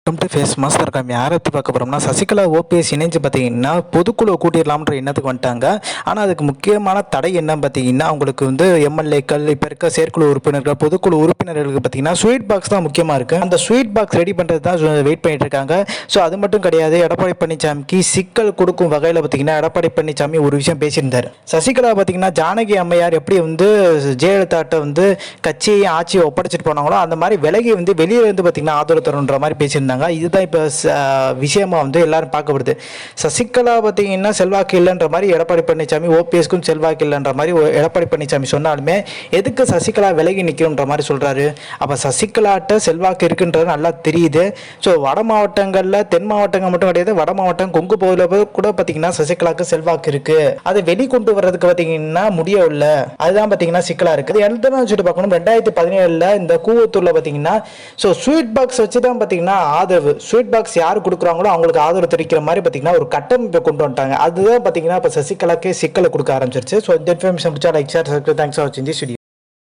Welcome to face master காமி. யாரை பற்றி பார்க்க போகிறோம்னா, சசிகலா ஓபிஎஸ் இணைஞ்சு பார்த்தீங்கன்னா பொதுக்குழு கூட்டிடலாம்ன்ற எண்ணத்துக்கு வந்துட்டாங்க. ஆனால் அதுக்கு முக்கியமான தடை என்னன்னு பார்த்தீங்கன்னா, அவங்களுக்கு எம்எல்ஏக்கள், இப்போ இருக்க செயற்குழு உறுப்பினர்கள், பொதுக்குழு உறுப்பினர்களுக்கு பார்த்தீங்கன்னா ஸ்வீட் பாக்ஸ் தான் முக்கியமாக இருக்குது. அந்த ஸ்வீட் பாக்ஸ் ரெடி பண்ணுறது தான் வெயிட் பண்ணிட்டு இருக்காங்க. ஸோ அது மட்டும் கிடையாது, எடப்பாடி பழனிசாமிக்கு சிக்கல் கொடுக்கும் வகையில் பார்த்தீங்கன்னா எடப்பாடி பழனிசாமி ஒரு விஷயம் பேசியிருந்தார். சசிகலா பார்த்தீங்கன்னா ஜானகி அம்மையார் எப்படி ஜெயலலிதாட்ட கட்சியை ஆட்சியை ஒப்படைச்சிட்டு போனாங்களோ அந்த மாதிரி விலகி வெளியே பார்த்தீங்கன்னா ஆதரவு தருன்ற மாதிரி பேசியிருந்தாங்க. இதுதான் இப்போ விஷயமா எல்லாரும் பார்க்கப்படுது. சசிகலா பார்த்தீங்கன்னா செல்வாக்கு இல்லைன்ற மாதிரி எடப்பாடி பழனிசாமி, ஓபிஎஸ்க்கும் செல்வாக்கு இல்லைன்ற மாதிரி எடப்பாடி பழனிசாமி சொன்னாலுமே எதுக்கு சசிகலா விலகி நிற்கணுன்ற மாதிரி சொல்றாரு. அப்போ சசிகலாட்ட செல்வாக்கு இருக்குன்றது நல்லா தெரியுது. ஸோ வட மாவட்டங்களில், தென் மாவட்டங்கள் மட்டும் கிடையாது, வட மாவட்டம் கொங்கு பகுதியில் கூட பார்த்தீங்கன்னா சசிகலாவுக்கு செல்வாக்கு இருக்கு. அதை வெளிக்கொண்டு வர்றதுக்கு பார்த்தீங்கன்னா முடியவில்லை. அதுதான் பார்த்தீங்கன்னா சிக்கலா இருக்குது. எழுதுனா வச்சுட்டு பார்க்கணும். 2017 இந்த கூவத்தூர்ல பார்த்தீங்கன்னா ஸ்வீட் பாக்ஸ் வச்சு தான் பார்த்தீங்கன்னா ஆதரவு, ஸ்வீட் பாக்ஸ் யார் கொடுக்குறாங்களோ அவங்களுக்கு ஆதரவு தெரிவிக்கிற மாதிரி பார்த்தீங்கன்னா ஒரு கட்டமைப்பை கொண்டு வந்துட்டாங்க. அதுதான் பார்த்தீங்கன்னா இப்போ சசிகலாக்கே சிக்கலை கொடுக்க ஆரம்பிச்சிருச்சு. ஸோ இந்த இன்ஃபர்மேஷன் பிடிச்சா like, share, subscribe. Thanks for வாட்சிங் திஸ் வீடியோ.